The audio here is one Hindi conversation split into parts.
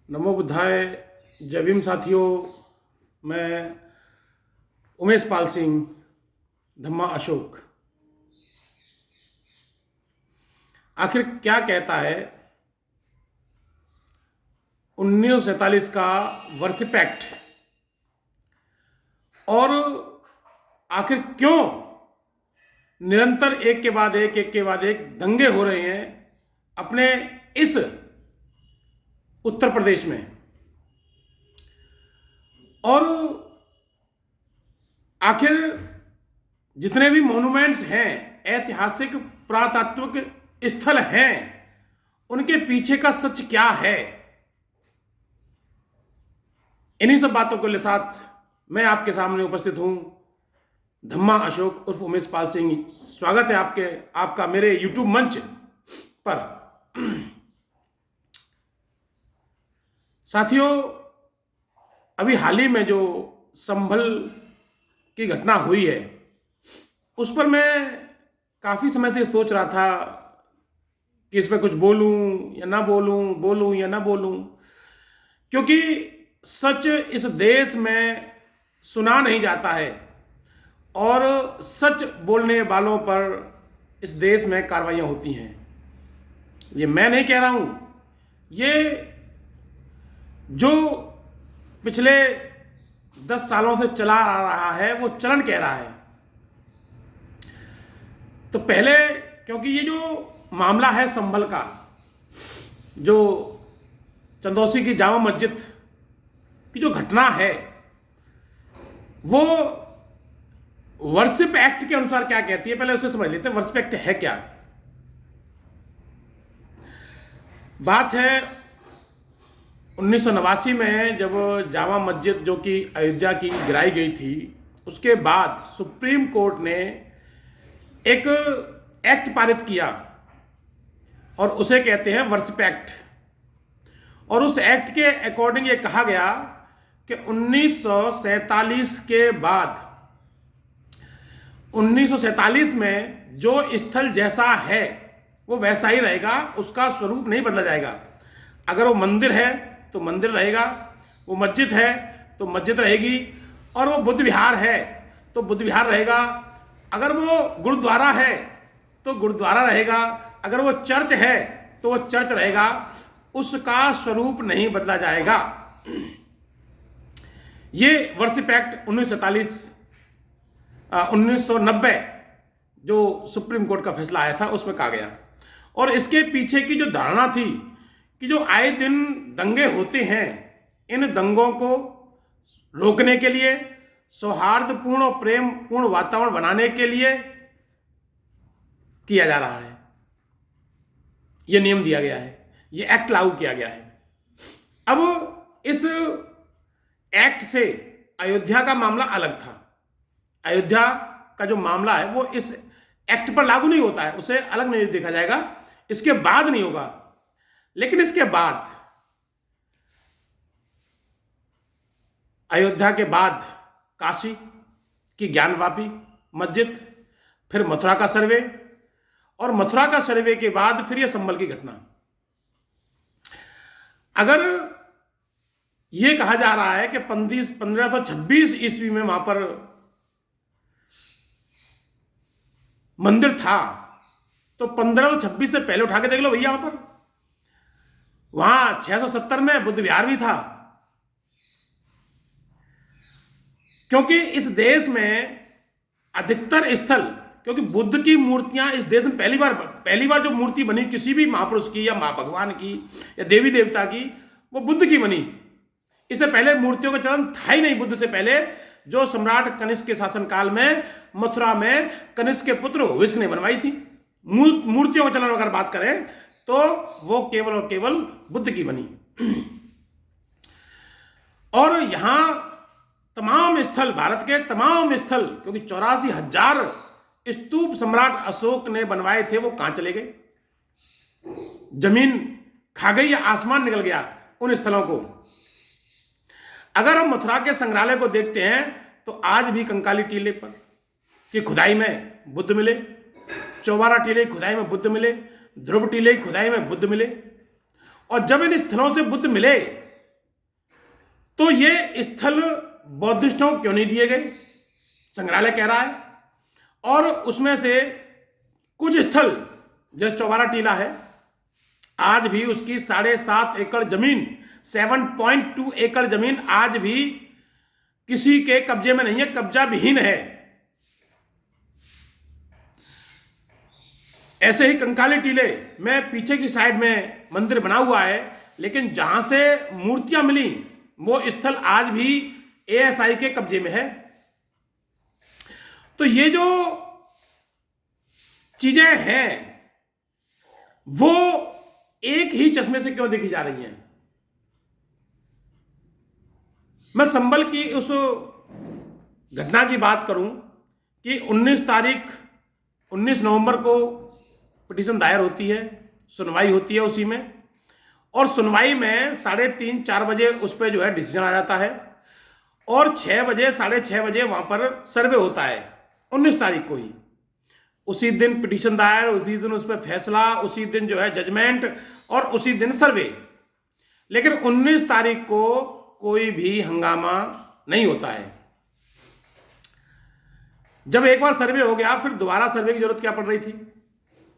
नमो बुद्धाय। जय भीम साथियों। मैं उमेश पाल सिंह, धम्मा अशोक। आखिर क्या कहता है 1947 का वर्शिप एक्ट, और आखिर क्यों निरंतर एक के बाद एक दंगे हो रहे हैं अपने इस उत्तर प्रदेश में। और आखिर जितने भी मॉन्यूमेंट्स हैं, ऐतिहासिक पुरातात्विक स्थल हैं, उनके पीछे का सच क्या है, इन्हीं सब बातों के साथ मैं आपके सामने उपस्थित हूं, धम्मा अशोक उर्फ उमेश पाल सिंह। स्वागत है आपका मेरे यूट्यूब मंच पर। साथियों, अभी हाल ही में जो संभल की घटना हुई है, उस पर मैं काफ़ी समय से सोच रहा था कि इस पर कुछ बोलूं या ना बोलूं या ना बोलूं, क्योंकि सच इस देश में सुना नहीं जाता है और सच बोलने वालों पर इस देश में कार्रवाइयाँ होती हैं। ये मैं नहीं कह रहा हूं, ये जो पिछले 10 सालों से चला आ रहा है वो चलन कह रहा है। तो पहले, क्योंकि ये जो मामला है संभल का, जो चंदौसी की जामा मस्जिद की जो घटना है, वो वर्शिप एक्ट के अनुसार क्या कहती है, पहले उसे समझ लेते हैं। वर्शिप एक्ट है क्या? बात है 1989 में, जब जामा मस्जिद जो कि अयोध्या की गिराई गई थी, उसके बाद सुप्रीम कोर्ट ने एक एक्ट पारित किया और उसे कहते हैं वर्शिप एक्ट। और उस एक्ट के अकॉर्डिंग ये कहा गया कि 1947 के बाद 1947 में जो स्थल जैसा है वो वैसा ही रहेगा, उसका स्वरूप नहीं बदला जाएगा। अगर वो मंदिर है तो मंदिर रहेगा, वो मस्जिद है तो मस्जिद रहेगी, और वो बुद्ध विहार है तो बुद्ध विहार रहेगा, अगर वो गुरुद्वारा है तो गुरुद्वारा रहेगा, अगर वो चर्च है तो वो चर्च रहेगा, उसका स्वरूप नहीं बदला जाएगा। ये वर्शिप एक्ट 1990 जो सुप्रीम कोर्ट का फैसला आया था उसमें कहा गया। और इसके पीछे की जो धारणा थी कि जो आए दिन दंगे होते हैं, इन दंगों को रोकने के लिए, सौहार्दपूर्ण और प्रेमपूर्ण वातावरण बनाने के लिए किया जा रहा है। यह नियम दिया गया है, यह एक्ट लागू किया गया है। अब इस एक्ट से अयोध्या का मामला अलग था। अयोध्या का जो मामला है वो इस एक्ट पर लागू नहीं होता है, उसे अलग नहीं देखा जाएगा, इसके बाद नहीं होगा। लेकिन इसके बाद, अयोध्या के बाद काशी की ज्ञानवापी मस्जिद, फिर मथुरा का सर्वे, और मथुरा का सर्वे के बाद फिर यह संभल की घटना। अगर यह कहा जा रहा है कि 1526 ईस्वी में वहां पर मंदिर था, तो 1526 से पहले उठा के देख लो भैया, वहां 670 में बुद्ध विहार भी था। क्योंकि इस देश में अधिकतर स्थल, क्योंकि बुद्ध की मूर्तियां इस देश में पहली बार जो मूर्ति बनी किसी भी महापुरुष की या भगवान की या देवी देवता की, वो बुद्ध की बनी। इससे पहले मूर्तियों का चलन था ही नहीं। बुद्ध से पहले जो सम्राट कनिष्क के शासनकाल में मथुरा में कनिष्क के पुत्र हुविष्य ने बनवाई थी। मूर्तियों का चलन अगर बात करें तो वो केवल और केवल बुद्ध की बनी। और यहां तमाम स्थल, भारत के तमाम स्थल, क्योंकि 84,000 स्तूप सम्राट अशोक ने बनवाए थे, वो कहां चले गए? जमीन खा गई या आसमान निकल गया उन स्थलों को। अगर हम मथुरा के संग्रहालय को देखते हैं तो आज भी कंकाली टीले पर की खुदाई में बुद्ध मिले, चौबारा टीले की खुदाई में बुद्ध मिले, ध्रुव टीले की खुदाई में बुद्ध मिले। और जब इन स्थलों से बुद्ध मिले तो ये स्थल बौद्धिस्टों को क्यों नहीं दिए गए, संग्रहालय कह रहा है। और उसमें से कुछ स्थल जैसे चौबारा टीला है, आज भी उसकी 7.5 एकड़ जमीन, 7.2 एकड़ जमीन आज भी किसी के कब्जे में नहीं है, कब्जा विहीन है। ऐसे ही कंकाली टीले में पीछे की साइड में मंदिर बना हुआ है, लेकिन जहां से मूर्तियां मिली वो स्थल आज भी एएसआई के कब्जे में है। तो ये जो चीजें हैं वो एक ही चश्मे से क्यों देखी जा रही हैं। मैं संभल की उस घटना की बात करूं कि 19 नवंबर को पिटीशन दायर होती है, सुनवाई होती है उसी में, और सुनवाई में 3:30-4 बजे उस पर जो है डिसीजन आ जाता है, और 6 बजे 6:30 बजे वहां पर सर्वे होता है 19 तारीख को ही। उसी दिन पिटीशन दायर, उसी दिन उस पर फैसला, उसी दिन जो है जजमेंट, और उसी दिन सर्वे। लेकिन 19 तारीख को कोई भी हंगामा नहीं होता है। जब एक बार सर्वे हो गया, फिर दोबारा सर्वे की जरूरत क्या पड़ रही थी,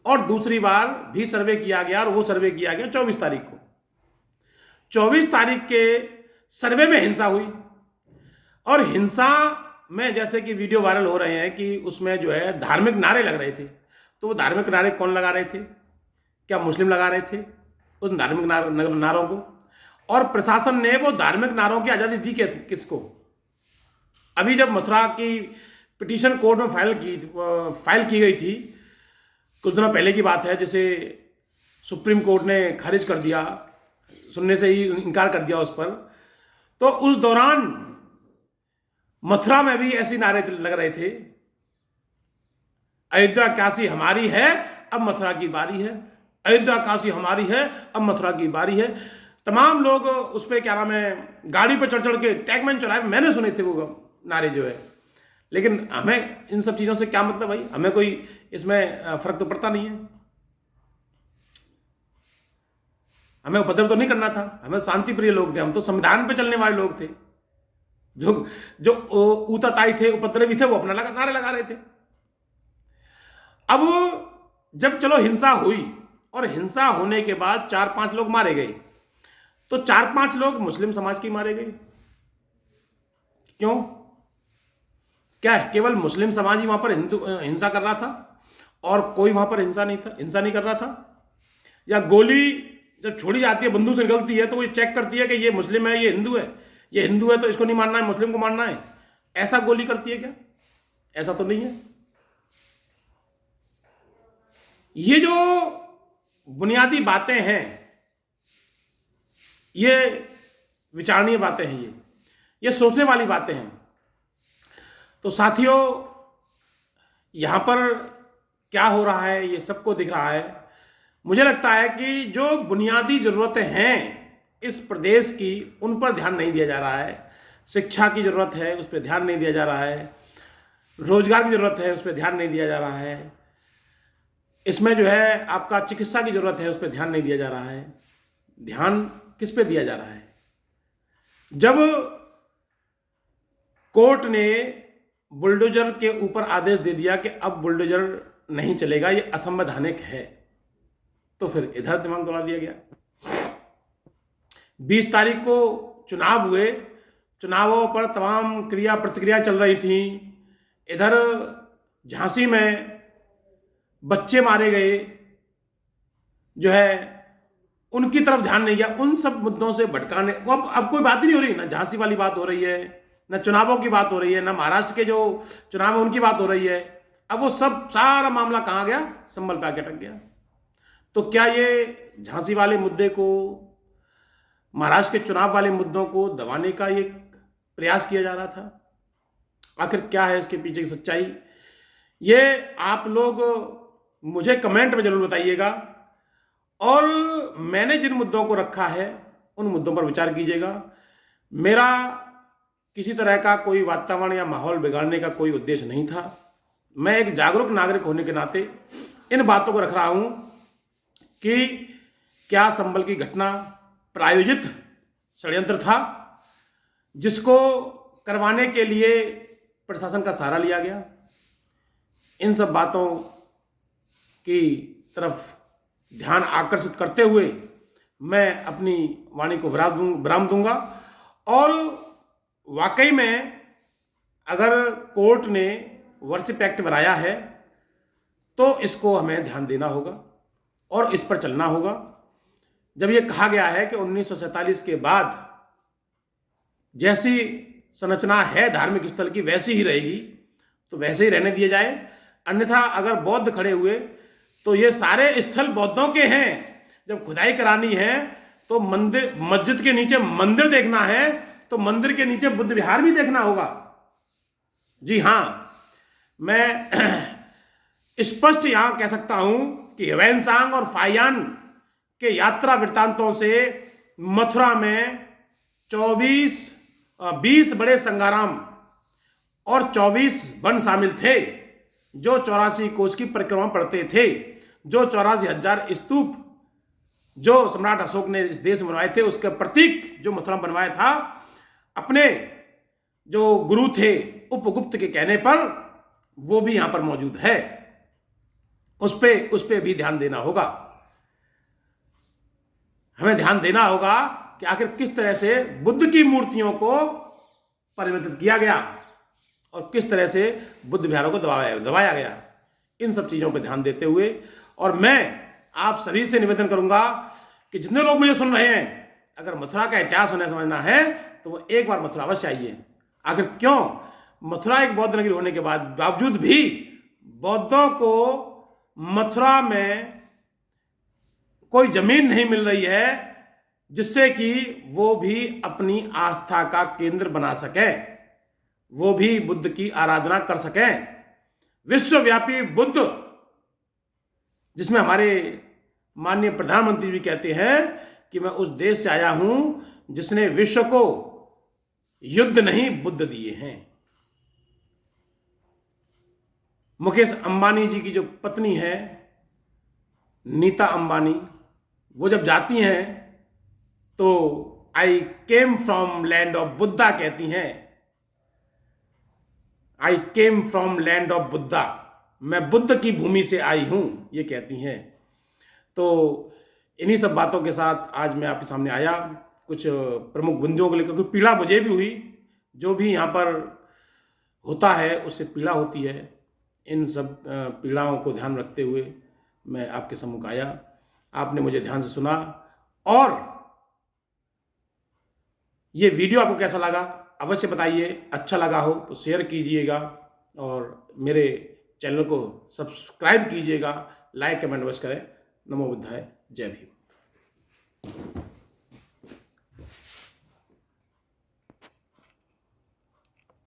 और दूसरी बार भी सर्वे किया गया, और वो सर्वे किया गया 24 तारीख को। 24 तारीख के सर्वे में हिंसा हुई, और हिंसा में जैसे कि वीडियो वायरल हो रहे हैं कि उसमें जो है धार्मिक नारे लग रहे थे। तो वो धार्मिक नारे कौन लगा रहे थे? क्या मुस्लिम लगा रहे थे उस धार्मिक नारों को? और प्रशासन ने वो धार्मिक नारों की आजादी दी किसको? अभी जब मथुरा की पिटीशन कोर्ट में फाइल की गई थी, कुछ दिनों पहले की बात है, जिसे सुप्रीम कोर्ट ने खारिज कर दिया, सुनने से ही इनकार कर दिया उस पर। तो उस दौरान मथुरा में भी ऐसे नारे लग रहे थे, अयोध्या काशी हमारी है, अब मथुरा की बारी है। अयोध्या काशी हमारी है, अब मथुरा की बारी है। तमाम लोग उस पर क्या नाम है, गाड़ी पर चढ़ चढ़ के टैगमैन चलाए, मैंने सुने थे वो नारे जो है। लेकिन हमें इन सब चीजों से क्या मतलब भाई, हमें कोई इसमें फर्क तो पड़ता नहीं है। हमें उपद्रव तो नहीं करना था, हमें शांति प्रिय लोग थे, हम तो संविधान पे चलने वाले लोग थे। जो ऊताताई थे, उपद्रवी थे, वो अपना नारे लगा रहे थे। अब जब चलो हिंसा हुई, और हिंसा होने के बाद 4-5 लोग मारे गए, तो 4-5 लोग मुस्लिम समाज के मारे गए। क्यों? क्या है, केवल मुस्लिम समाज ही वहां पर हिंसा कर रहा था और कोई वहां पर हिंसा नहीं कर रहा था? या गोली जब छोड़ी जाती है, बंदूक से निकलती है, तो वो चेक करती है कि ये मुस्लिम है, ये हिंदू है, ये हिंदू है तो इसको नहीं मानना है, मुस्लिम को मानना है, ऐसा गोली करती है क्या? ऐसा तो नहीं है। ये जो बुनियादी बातें हैं, ये विचारणीय बातें हैं, ये सोचने वाली बातें हैं। तो साथियों, यहां पर क्या हो रहा है ये सबको दिख रहा है। मुझे लगता है कि जो बुनियादी जरूरतें हैं इस प्रदेश की, उन पर ध्यान नहीं दिया जा रहा है। शिक्षा की जरूरत है, उस पर ध्यान नहीं दिया जा रहा है। रोजगार की जरूरत है, उस पर ध्यान नहीं दिया जा रहा है। इसमें जो है आपका चिकित्सा की जरूरत है, उस पर ध्यान नहीं दिया जा रहा है। ध्यान किस पे दिया जा रहा है? जब कोर्ट ने बुलडोजर के ऊपर आदेश दे दिया कि अब बुलडोजर नहीं चलेगा, ये असंवैधानिक है, तो फिर इधर दिमाग दौड़ा दिया गया। 20 तारीख को चुनाव हुए, चुनावों पर तमाम क्रिया प्रतिक्रिया चल रही थी। इधर झांसी में बच्चे मारे गए, जो है उनकी तरफ ध्यान नहीं गया। उन सब मुद्दों से भटकाने, अब कोई बात ही नहीं हो रही, ना झांसी वाली बात हो रही है, ना चुनावों की बात हो रही है, ना महाराष्ट्र के जो चुनाव है उनकी बात हो रही है। अब वो सब सारा मामला कहां गया? संभल पे आके अटक गया। तो क्या ये झांसी वाले मुद्दे को, महाराष्ट्र के चुनाव वाले मुद्दों को दबाने का ये प्रयास किया जा रहा था? आखिर क्या है इसके पीछे की सच्चाई? ये आप लोग मुझे कमेंट में जरूर बताइएगा, और मैंने जिन मुद्दों को रखा है उन मुद्दों पर विचार कीजिएगा। मेरा किसी तरह का कोई वातावरण या माहौल बिगाड़ने का कोई उद्देश्य नहीं था। मैं एक जागरूक नागरिक होने के नाते इन बातों को रख रहा हूं कि क्या संभल की घटना प्रायोजित षड्यंत्र था, जिसको करवाने के लिए प्रशासन का सहारा लिया गया। इन सब बातों की तरफ ध्यान आकर्षित करते हुए मैं अपनी वाणी को विराम दूंगा। और वाकई में अगर कोर्ट ने वर्शिप एक्ट बनाया है तो इसको हमें ध्यान देना होगा और इस पर चलना होगा। जब ये कहा गया है कि 1947 के बाद जैसी संरचना है धार्मिक स्थल की वैसी ही रहेगी, तो वैसे ही रहने दिए जाए। अन्यथा अगर बौद्ध खड़े हुए तो ये सारे स्थल बौद्धों के हैं। जब खुदाई करानी है तो मंदिर, मस्जिद के नीचे मंदिर देखना है तो मंदिर के नीचे बुद्ध विहार भी देखना होगा। जी हाँ, मैं स्पष्ट यहां कह सकता हूं कि ह्वेनसांग और फाहियान के यात्रा वृत्तांतों से मथुरा में 20 बड़े संगाराम और 24 वन शामिल थे जो 84 कोस की परिक्रमा पड़ते थे, जो 84,000 स्तूप जो सम्राट अशोक ने इस देश में बनवाए थे उसके प्रतीक जो मथुरा में बनवाया था, अपने जो गुरु थे उपगुप्त के कहने पर, वो भी यहां पर मौजूद है। उस पे भी ध्यान देना होगा। हमें ध्यान देना होगा कि आखिर किस तरह से बुद्ध की मूर्तियों को परिवर्तित किया गया और किस तरह से बुद्ध विहारों को दबाया गया। इन सब चीजों पर ध्यान देते हुए, और मैं आप सभी से निवेदन करूंगा कि जितने लोग मुझे सुन रहे हैं, अगर मथुरा का इतिहास उन्हें समझना है तो वो एक बार मथुरा अवश्य आइए। आखिर क्यों मथुरा एक बौद्ध नगरी होने के बावजूद भी बौद्धों को मथुरा में कोई जमीन नहीं मिल रही है जिससे कि वो भी अपनी आस्था का केंद्र बना सकें, वो भी बुद्ध की आराधना कर सकें। विश्वव्यापी बुद्ध, जिसमें हमारे माननीय प्रधानमंत्री भी कहते हैं कि मैं उस देश से आया हूं जिसने विश्व को युद्ध नहीं बुद्ध दिए हैं। मुकेश अंबानी जी की जो पत्नी है नीता अंबानी, वो जब जाती हैं तो I came from land of Buddha कहती हैं। I came from land of Buddha, मैं बुद्ध की भूमि से आई हूं, ये कहती हैं। तो इन्हीं सब बातों के साथ आज मैं आपके सामने आया, कुछ प्रमुख बिंदुओं को लेकर, क्योंकि पीड़ा मुझे भी हुई। जो भी यहाँ पर होता है उससे पीड़ा होती है। इन सब पीड़ाओं को ध्यान रखते हुए मैं आपके सम्मुख आया। आपने मुझे ध्यान से सुना, और ये वीडियो आपको कैसा लगा अवश्य बताइए। अच्छा लगा हो तो शेयर कीजिएगा और मेरे चैनल को सब्सक्राइब कीजिएगा, लाइक कमेंट अवश्य करें। नमो बुद्धाय, जय भीम।